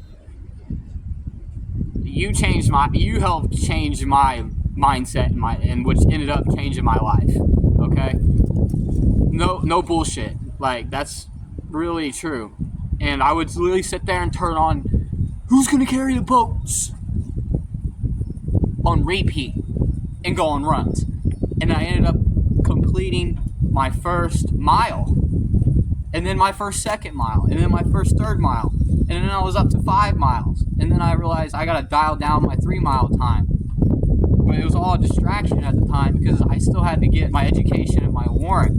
you helped change my mindset and which ended up changing my life. Okay? No bullshit. Like, that's really true. And I would literally sit there and turn on Who's Gonna Carry the Boats on repeat and go on runs. And I ended up completing my first mile, and then my first second mile, and then my first third mile, and then I was up to 5 miles. And then I realized I gotta dial down my 3 mile time. But it was all a distraction at the time because I still had to get my education and my warrant,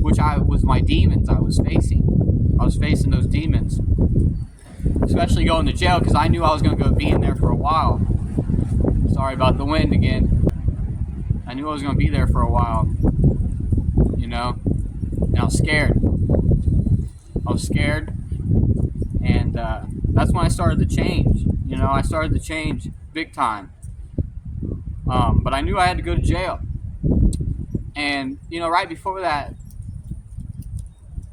which was my demons I was facing. I was facing those demons, especially going to jail, because I knew I was going to be in there for a while. Sorry about the wind again. I knew I was going to be there for a while, you know, and I was scared. And that's when I started to change. You know, I started to change big time. But I knew I had to go to jail. And, you know, right before that,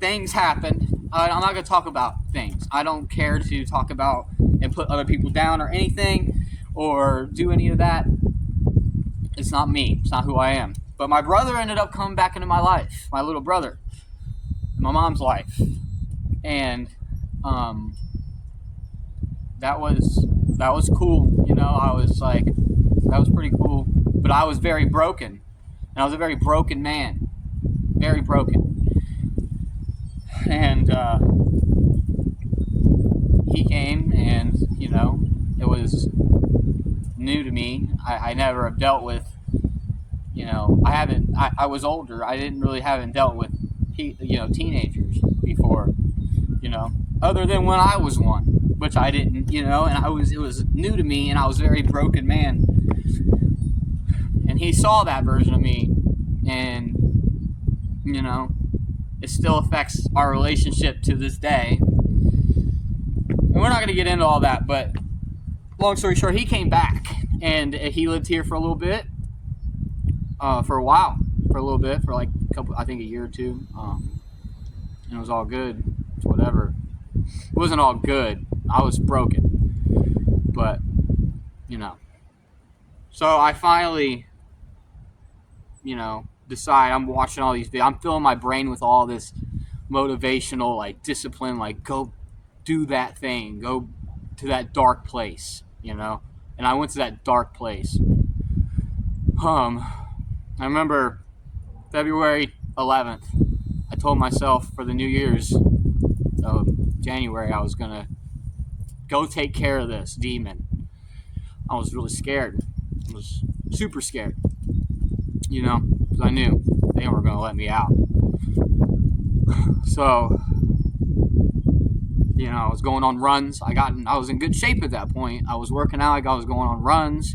things happened. I'm not going to talk about things. I don't care to talk about and put other people down or anything or do any of that. It's not me. It's not who I am. But my brother ended up coming back into my life, my little brother, in my mom's life. And that was cool. You know, I was like, that was pretty cool. But I was very broken. And I was a very broken man. Very broken. And he came, and, you know, it was new to me. I never have dealt with, you know, I was older. I haven't dealt with, you know, teenagers before, you know, other than when I was one, which I didn't, you know, and it was new to me, and I was a very broken man. And he saw that version of me, and, you know, it still affects our relationship to this day. And we're not going to get into all that, but long story short, he came back, and he lived here for a little bit, for like a year or two, and it was all good, whatever. It wasn't all good. I was broken, but, you know. So I finally, you know, decide, I'm watching all these videos. I'm filling my brain with all this motivational, like, discipline, like, go do that thing, go to that dark place, you know. And I went to that dark place. I remember February 11th, I told myself for the New Year's, of January, I was going to go take care of this demon. I was really scared. I was super scared, because I knew they weren't going to let me out. So, I was going on runs. I was in good shape at that point. I was working out. I was going on runs.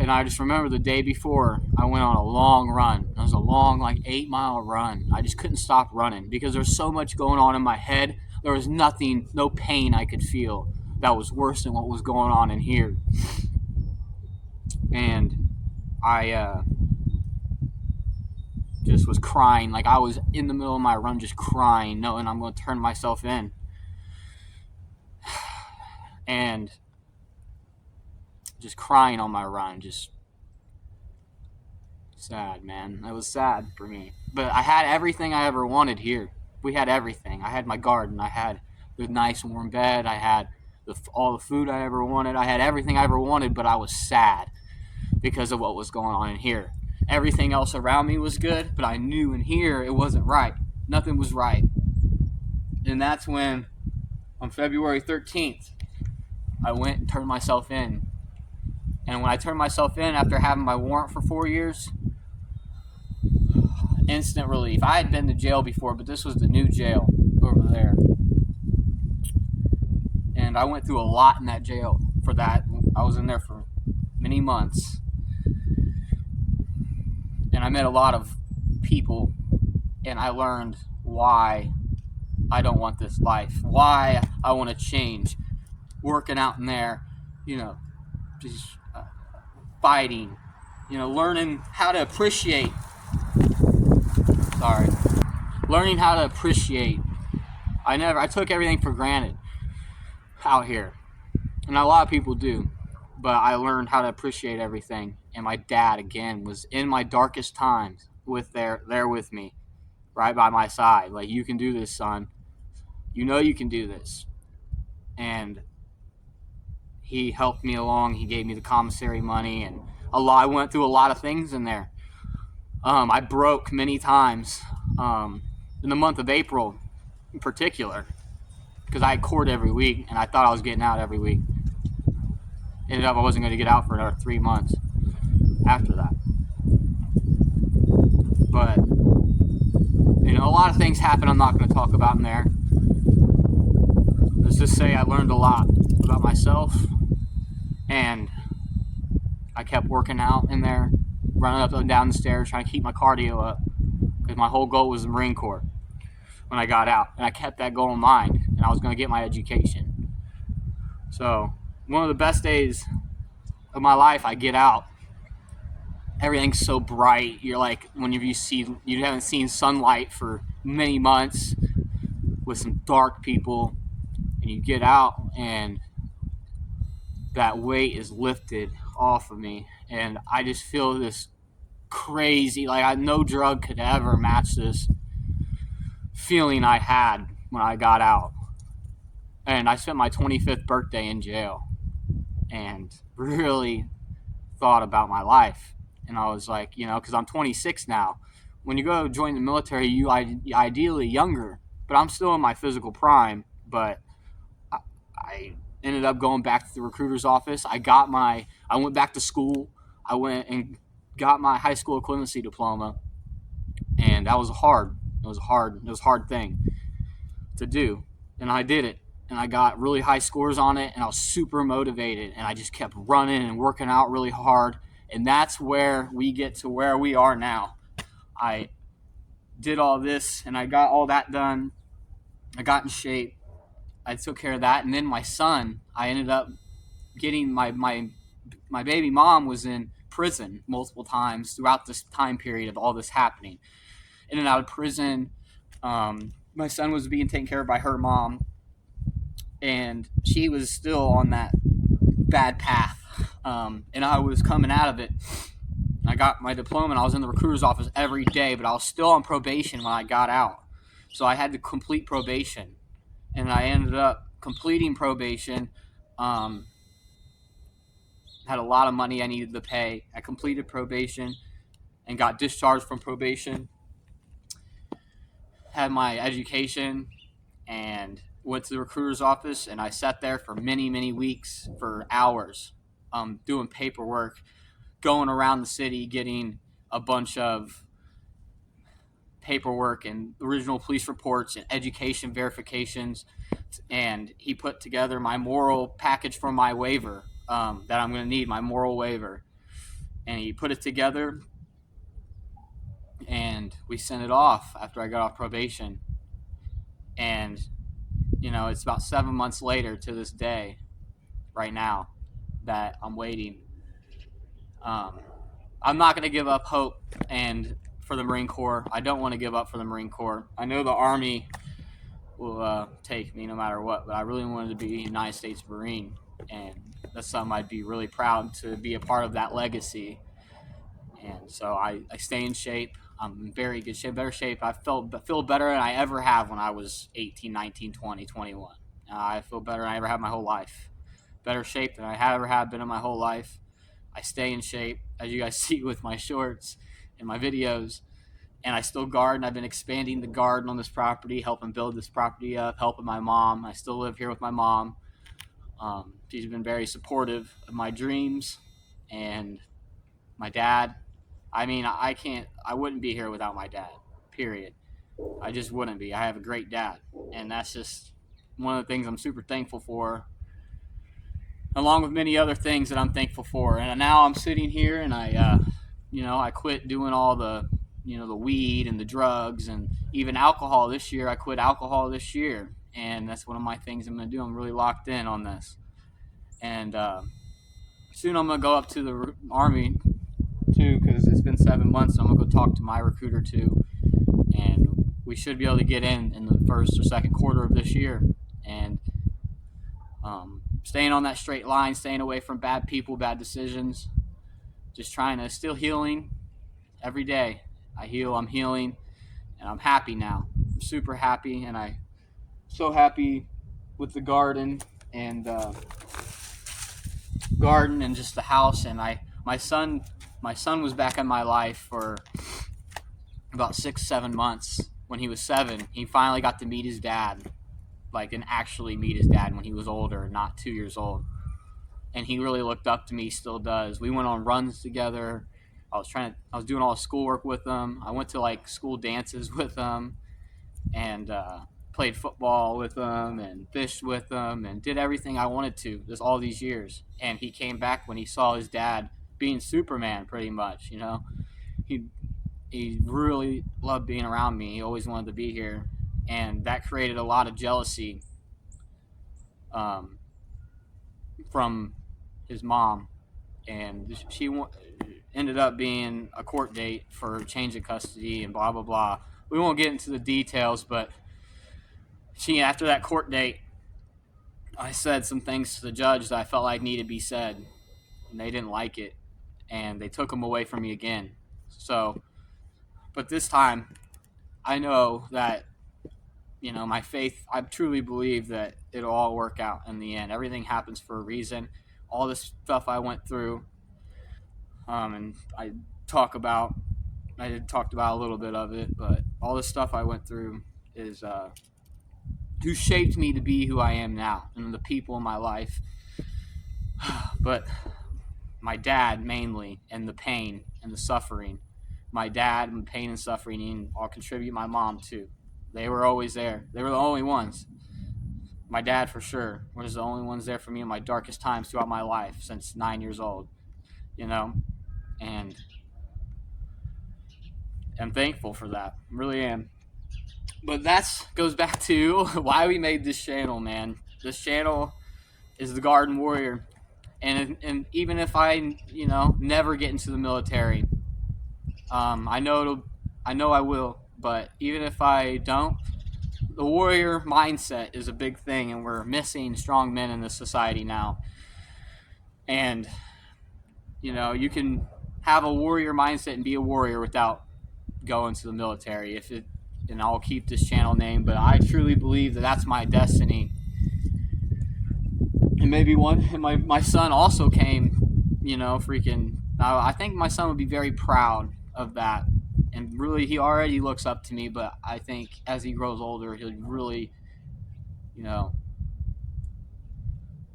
And I just remember the day before, I went on a long run. It was a long, 8-mile run. I just couldn't stop running because there was so much going on in my head. There was nothing, no pain I could feel that was worse than what was going on in here. And I just was crying. I was in the middle of my run just crying, knowing I'm going to turn myself in. And just crying on my run, just sad, man. It was sad for me. But I had everything I ever wanted here. We had everything. I had my garden. I had the nice warm bed. I had all the food I ever wanted. I had everything I ever wanted, but I was sad because of what was going on in here. Everything else around me was good, but I knew in here it wasn't right. Nothing was right. And that's when, on February 13th, I went and turned myself in. And when I turned myself in after having my warrant for 4 years, instant relief. I had been to jail before, but this was the new jail over there. And I went through a lot in that jail for that. I was in there for many months. And I met a lot of people, and I learned why I don't want this life, why I want to change. Working out in there, just fighting, learning how to appreciate. Learning how to appreciate. I took everything for granted out here. And a lot of people do. But I learned how to appreciate everything. And my dad, again, was in my darkest times there with me, right by my side. You can do this, son. You can do this. And he helped me along. He gave me the commissary money. And I went through a lot of things in there. I broke many times in the month of April in particular because I had court every week and I thought I was getting out every week. Ended up I wasn't going to get out for another 3 months after that. But, a lot of things happened I'm not going to talk about in there. Let's just say I learned a lot about myself, and I kept working out in there, running up and down the stairs, trying to keep my cardio up, because my whole goal was the Marine Corps when I got out, and I kept that goal in mind, and I was going to get my education. So, one of the best days of my life, I get out. Everything's so bright. You're whenever you haven't seen sunlight for many months with some dark people, and you get out, and that weight is lifted off of me, and I just feel this crazy, no drug could ever match this feeling I had when I got out. And I spent my 25th birthday in jail and really thought about my life. And I was because I'm 26 now. When you go join the military, you ideally younger, but I'm still in my physical prime. But I ended up going back to the recruiter's office. I went back to school. I went and got my high school equivalency diploma, and that was hard. It was a hard thing to do, and I did it. And I got really high scores on it, and I was super motivated, and I just kept running and working out really hard. And that's where we get to where we are now. I did all this, and I got all that done. I got in shape. I took care of that. And then my son, I ended up getting my baby mom was in prison multiple times throughout this time period of all this happening. In and out of prison. My son was being taken care of by her mom, and she was still on that bad path. And I was coming out of it. I got my diploma, and I was in the recruiter's office every day, but I was still on probation when I got out. So I had to complete probation, and I ended up completing probation. Had a lot of money I needed to pay. I completed probation and got discharged from probation. Had my education, and went to the recruiter's office, and I sat there for many weeks, for hours, doing paperwork, going around the city, getting a bunch of paperwork and original police reports and education verifications. And he put together my moral package for my waiver, that I'm going to need, my moral waiver. And he put it together, and we sent it off after I got off probation. And, it's about 7 months later to this day, right now, that I'm waiting. I'm not going to give up hope and for the Marine Corps. I don't want to give up for the Marine Corps. I know the Army will take me no matter what, but I really wanted to be a United States Marine, and that's something I'd be really proud to be a part of, that legacy. And so I stay in shape. I'm in very good shape, better shape. I feel better than I ever have when I was 18, 19, 20, 21. I feel better than I ever have my whole life. Better shape than I ever have been in my whole life. I stay in shape, as you guys see with my shorts and my videos. And I still garden. I've been expanding the garden on this property, helping build this property up, helping my mom. I still live here with my mom. She's been very supportive of my dreams. And my dad, I wouldn't be here without my dad, period. I just wouldn't be. I have a great dad. And that's just one of the things I'm super thankful for, along with many other things that I'm thankful for. And now I'm sitting here, and I quit doing all the weed and the drugs and even alcohol this year. I quit alcohol this year, and that's one of my things I'm going to do. I'm really locked in on this. And soon I'm going to go up to the Army too, because it's been 7 months. So I'm going to go talk to my recruiter too, and we should be able to get in the first or second quarter of this year. And staying on that straight line, staying away from bad people, bad decisions, just trying to still healing every day. I'm healing, and I'm happy now. I'm super happy, and I'm so happy with the garden and just the house. And my son was back in my life for about 6-7 months. When he was 7, he finally got to meet his dad, and actually meet his dad when he was older, not 2 years old. And he really looked up to me, still does. We went on runs together. I was doing all the schoolwork with him. I went to school dances with him, and played football with him, and fished with him, and did everything I wanted to all these years. And he came back when he saw his dad being Superman, pretty much. He really loved being around me. He always wanted to be here, and that created a lot of jealousy from his mom, and she ended up being a court date for change of custody and blah blah blah. We won't get into the details, but after that court date, I said some things to the judge that I felt like needed to be said, and they didn't like it, and they took him away from me again. So, but this time, I know that my faith, I truly believe that it'll all work out in the end. Everything happens for a reason. All this stuff I went through, and I talked about a little bit of it, but all this stuff I went through is who shaped me to be who I am now, and the people in my life. But my dad mainly, and the pain and the suffering. My dad and pain and suffering, and I'll contribute my mom too. They were always there. They were the only ones. My dad, for sure, was the only ones there for me in my darkest times throughout my life since 9 years old. And I'm thankful for that. I really am. But that goes back to why we made this channel, man. This channel is the Garden Warrior. And even if I, never get into the military, I know I will. But even if I don't, the warrior mindset is a big thing, and we're missing strong men in this society now. And you can have a warrior mindset and be a warrior without going to the military. And I'll keep this channel name, but I truly believe that that's my destiny. And maybe my son also came, I think my son would be very proud of that. And really, he already looks up to me, but I think as he grows older, he'll really you know,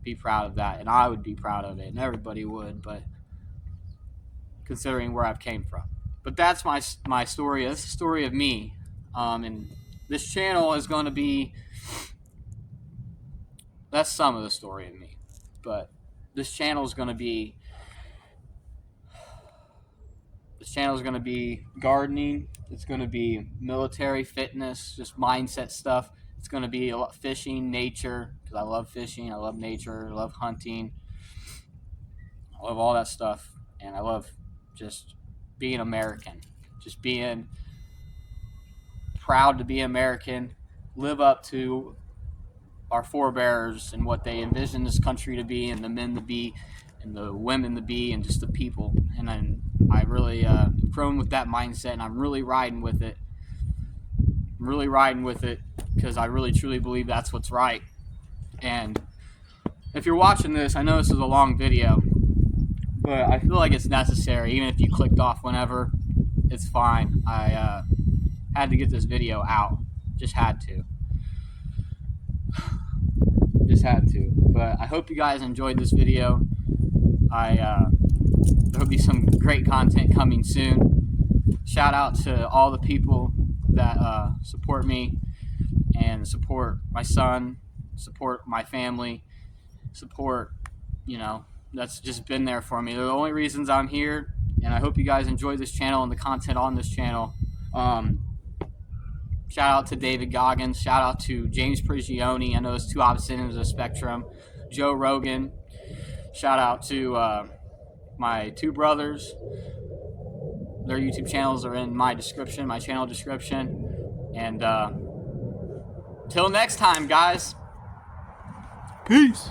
be proud of that, and I would be proud of it, and everybody would. But considering where I've came from, but that's my story. That's the story of me, and this channel is going to be. That's some of the story of me, but this channel is going to be. This channel is going to be gardening. It's going to be military fitness, just mindset stuff. It's going to be a lot fishing, nature, because I love fishing. I love nature. I love hunting. I love all that stuff. And I love just being American. Just being proud to be American. Live up to our forebears and what they envisioned this country to be, and the men to be, and the women to be, and just the people. And I really grown with that mindset, and I'm really riding with it. I'm really riding with it because I really truly believe that's what's right. And if you're watching this, I know this is a long video, but I feel like it's necessary. Even if you clicked off whenever, it's fine. I had to get this video out. Just had to. But I hope you guys enjoyed this video. There'll be some great content coming soon. Shout out to all the people that support me and support my son, support my family, support, that's just been there for me. They're the only reasons I'm here, and I hope you guys enjoy this channel and the content on this channel. Shout out to David Goggins. Shout out to James Prigioni. I know it's two opposite ends of the spectrum. Joe Rogan. Shout out to my two brothers. Their YouTube channels are in my channel description. And till next time, guys. Peace.